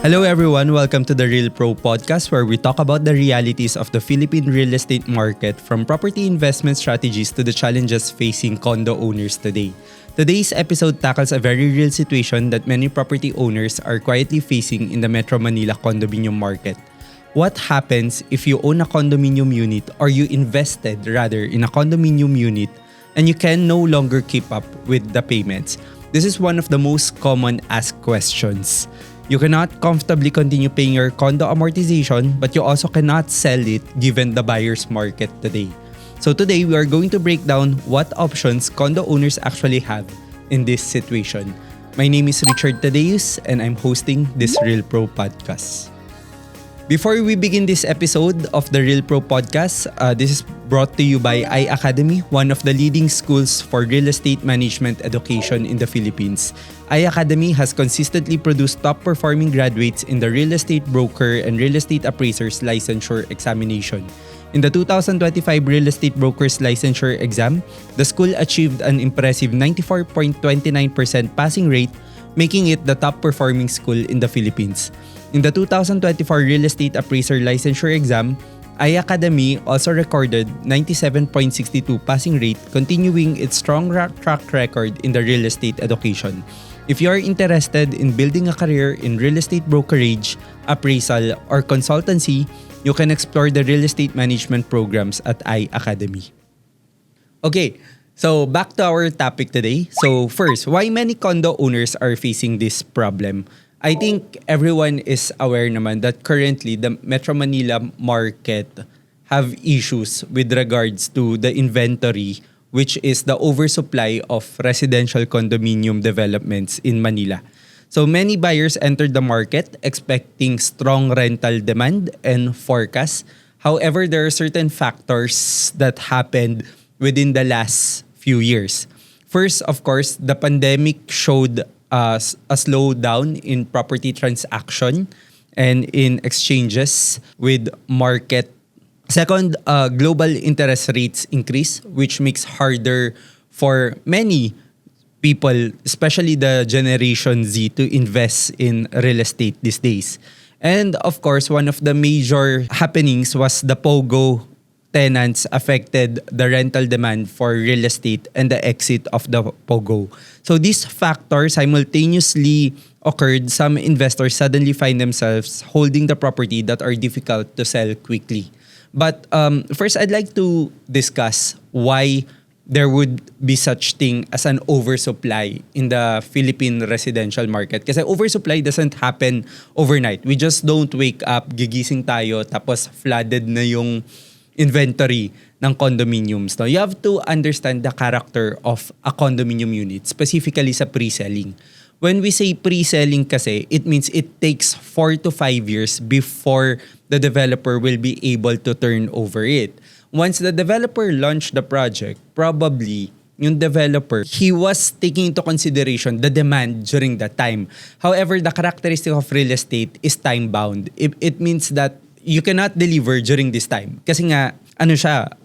Hello everyone, welcome to the Real Pro podcast where we talk about the realities of the Philippine real estate market, from property investment strategies to the challenges facing condo owners today. Today's episode tackles a very real situation that many property owners are quietly facing in the Metro Manila condominium market. What happens if you own a condominium unit or you invested rather in a condominium unit and you can no longer keep up with the payments? This is one of the most common asked questions. You cannot comfortably continue paying your condo amortization, but you also cannot sell it given the buyer's market today. So today, we are going to break down what options condo owners actually have in this situation. My name is Richard and I'm hosting this Real Pro podcast. Before we begin this episode of the Real Pro podcast, this is brought to you by iAcademy, one of the leading schools for real estate management education in the Philippines. iAcademy has consistently produced top-performing graduates in the real estate broker and real estate appraiser's licensure examination. In the 2025 Real Estate Broker's Licensure Exam, the school achieved an impressive 94.29% passing rate, making it the top-performing school in the Philippines. In the 2024 Real Estate Appraiser Licensure Exam, iAcademy also recorded 97.62 passing rate, continuing its strong track record in the real estate education. If you are interested in building a career in real estate brokerage, appraisal, or consultancy, you can explore the real estate management programs at iAcademy. Okay, so back to our topic today. So first, why many condo owners are facing this problem? I think everyone is aware naman that currently the Metro Manila market have issues with regards to the inventory, which is the oversupply of residential condominium developments in Manila. So many buyers entered the market expecting strong rental demand and forecast. However, there are certain factors that happened within the last few years. First, of course, the pandemic showed a slowdown in property transaction and in exchanges with market. Second, global interest rates increase, which makes harder for many people, especially the Generation Z, to invest in real estate these days. And of course, one of the major happenings was the POGO tenants affected the rental demand for real estate and the exit of the POGO. So these factors simultaneously occurred. Some investors suddenly find themselves holding the property that are difficult to sell quickly. But first, I'd like to discuss why there would be such thing as an oversupply in the Philippine residential market. Kasi oversupply doesn't happen overnight. We just don't wake up, gigising tayo, tapos flooded na yung inventory ng condominiums. No? You have to understand the character of a condominium unit, specifically sa pre-selling. When we say pre-selling kasi, it means it takes 4 to 5 years before the developer will be able to turn over it. Once the developer launched the project, probably yung developer, he was taking into consideration the demand during that time. However, the characteristic of real estate is time-bound. It means that you cannot deliver during this time. Kasi nga,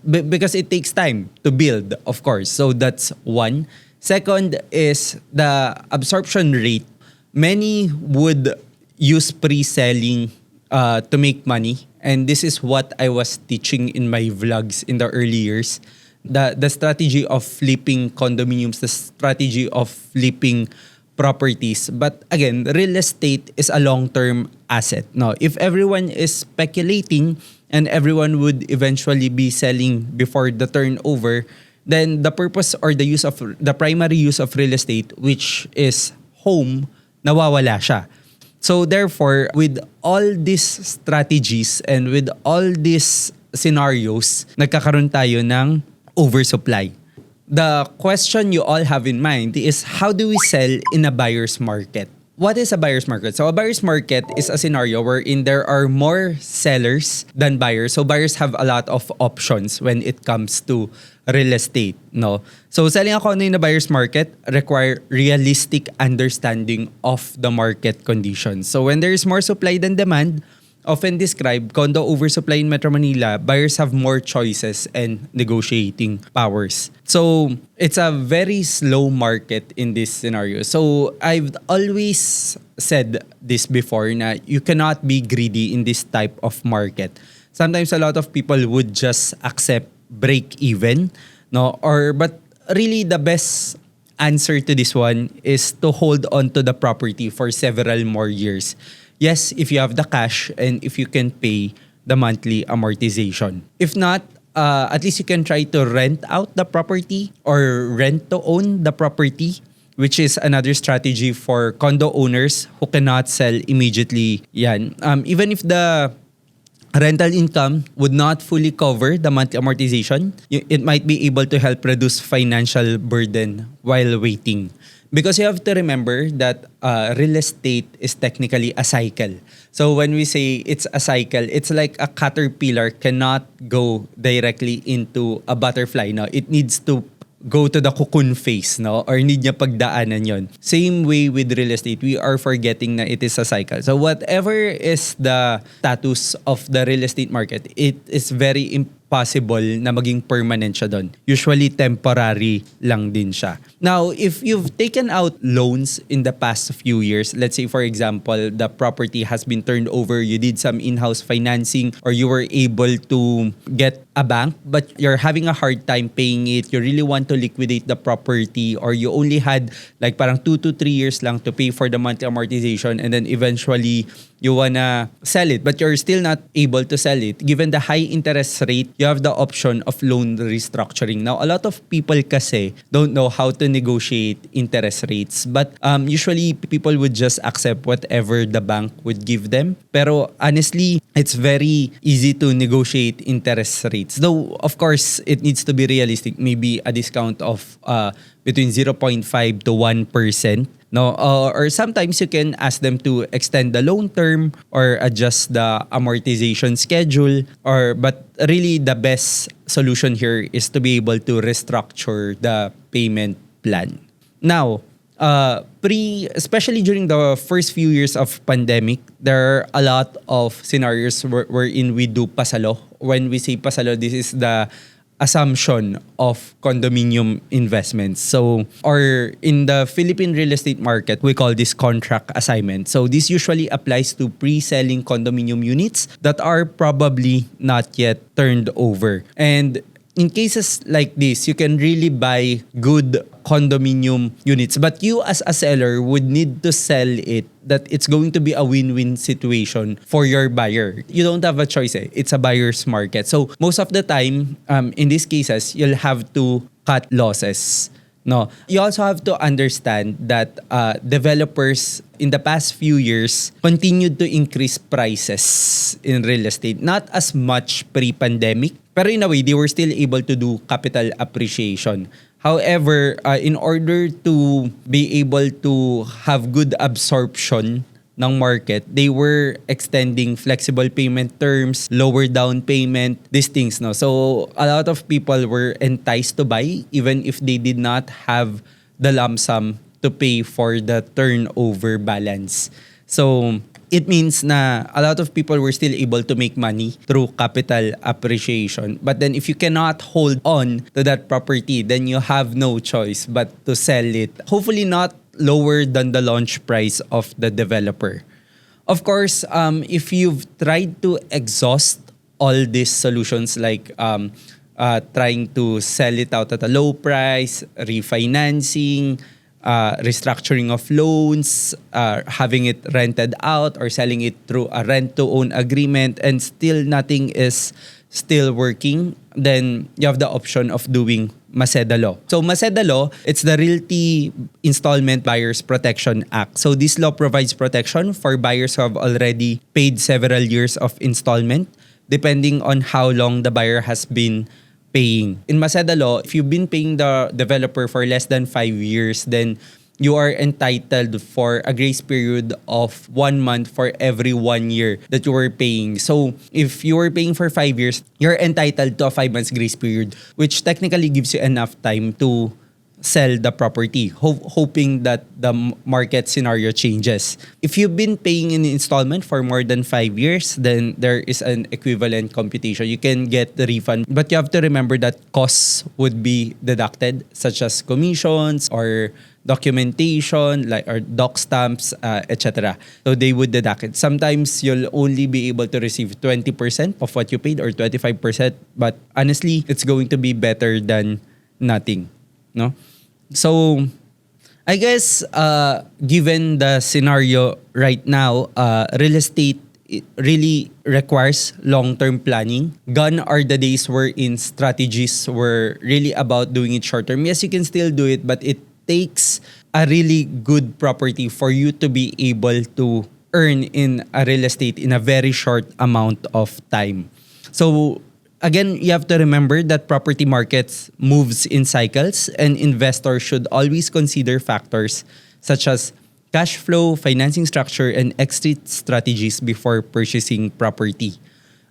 because it takes time to build, of course. So that's one. Second is the absorption rate. Many would use pre-selling to make money. And this is what I was teaching in my vlogs in the early years. The strategy of flipping condominiums, the strategy of flipping properties. But again, real estate is a long-term asset. No, if everyone is speculating and everyone would eventually be selling before the turnover, then the purpose or the primary use of real estate, which is home, nawawala siya. So therefore, with all these strategies and with all these scenarios, nagkakaroon tayo ng oversupply. The question you all have in mind is, how do we sell in a buyer's market? What is a buyer's market? So a buyer's market is a scenario wherein there are more sellers than buyers. So buyers have a lot of options when it comes to real estate. No? So selling a condo in a buyer's market require realistic understanding of the market conditions. So when there is more supply than demand, often describe condo oversupply in Metro Manila, buyers have more choices and negotiating powers. So it's a very slow market in this scenario. So I've always said this before na you cannot be greedy in this type of market. Sometimes a lot of people would just accept break even, no? But really the best answer to this one is to hold on to the property for several more years. Yes, if you have the cash and if you can pay the monthly amortization. If not, at least you can try to rent out the property or rent to own the property, which is another strategy for condo owners who cannot sell immediately. Yan. Even if the rental income would not fully cover the monthly amortization, it might be able to help reduce financial burden while waiting. Because you have to remember that real estate is technically a cycle. So when we say it's a cycle, it's like a caterpillar cannot go directly into a butterfly. No, it needs to go to the cocoon phase, no? Or need niya pagdaanan yon. Same way with real estate, we are forgetting na it is a cycle. So whatever is the status of the real estate market, it is very impossible na maging permanent siya doon. Usually temporary lang din siya. Now, if you've taken out loans in the past few years, let's say for example, the property has been turned over, you did some in-house financing, or you were able to get a bank, but you're having a hard time paying it, you really want to liquidate the property, or you only had like parang 2 to 3 years lang to pay for the monthly amortization, and then eventually you wanna sell it, but you're still not able to sell it. Given the high interest rate, you have the option of loan restructuring. Now, a lot of people kasi don't know how to negotiate interest rates, but usually people would just accept whatever the bank would give them. Pero honestly, it's very easy to negotiate interest rates. Though, of course, it needs to be realistic. Maybe a discount of between 0.5 to 1%. No, or sometimes you can ask them to extend the loan term or adjust the amortization schedule. But really, the best solution here is to be able to restructure the payment plan. Now, especially during the first few years of pandemic, there are a lot of scenarios wherein we do pasalo. When we say pasalo, this is the assumption of condominium investments. So, or in the Philippine real estate market, we call this contract assignment. So, this usually applies to pre-selling condominium units that are probably not yet turned over. And in cases like this, you can really buy good condominium units, but you as a seller would need to sell it that it's going to be a win-win situation for your buyer. You don't have a choice. It's a buyer's market. So most of the time, in these cases, you'll have to cut losses. No, you also have to understand that developers in the past few years continued to increase prices in real estate. Not as much pre-pandemic, pero in a way, they were still able to do capital appreciation. However, in order to be able to have good absorption ng market, they were extending flexible payment terms, lower down payment, these things. No? So a lot of people were enticed to buy even if they did not have the lump sum to pay for the turnover balance. So it means na a lot of people were still able to make money through capital appreciation. But then if you cannot hold on to that property, then you have no choice but to sell it. Hopefully not lower than the launch price of the developer. Of course, if you've tried to exhaust all these solutions like trying to sell it out at a low price, refinancing, restructuring of loans, having it rented out or selling it through a rent-to-own agreement, and still nothing is still working, then you have the option of doing Maseda Law. So Maseda Law, it's the Realty Installment Buyers Protection Act. So this law provides protection for buyers who have already paid several years of installment, depending on how long the buyer has been paying. In Maseda Law, if you've been paying the developer for less than 5 years, then you are entitled for a grace period of 1 month for every 1 year that you were paying. So if you were paying for 5 years, you're entitled to a 5 months grace period, which technically gives you enough time to sell the property, hoping that the market scenario changes. If you've been paying in installment for more than 5 years, then there is an equivalent computation. You can get the refund, but you have to remember that costs would be deducted, such as commissions or documentation, like or doc stamps, etc. So they would deduct it. Sometimes you'll only be able to receive 20% of what you paid or 25%, but honestly, it's going to be better than nothing, no? So I guess given the scenario right now, real estate it really requires long-term planning. Gone are the days wherein strategies were really about doing it short-term. Yes, you can still do it, but it takes a really good property for you to be able to earn in a real estate in a very short amount of time. So again, you have to remember that property markets moves in cycles, and investors should always consider factors such as cash flow, financing structure, and exit strategies before purchasing property.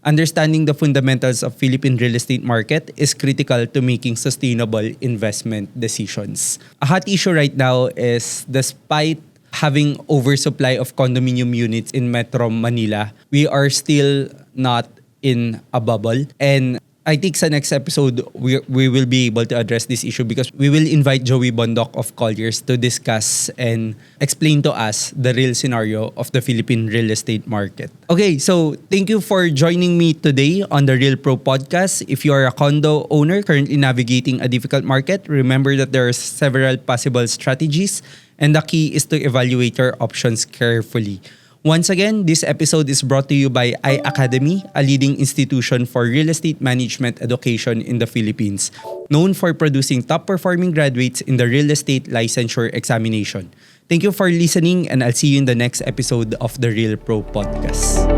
Understanding the fundamentals of Philippine real estate market is critical to making sustainable investment decisions. A hot issue right now is, despite having oversupply of condominium units in Metro Manila, we are still not in a bubble. And I think sa next episode, we will be able to address this issue because we will invite Joey Bondoc of Colliers to discuss and explain to us the real scenario of the Philippine real estate market. Okay, so thank you for joining me today on the Real Pro podcast. If you are a condo owner currently navigating a difficult market, remember that there are several possible strategies, and the key is to evaluate your options carefully. Once again, this episode is brought to you by iAcademy, a leading institution for real estate management education in the Philippines, known for producing top-performing graduates in the real estate licensure examination. Thank you for listening, and I'll see you in the next episode of the Real Pro Podcast.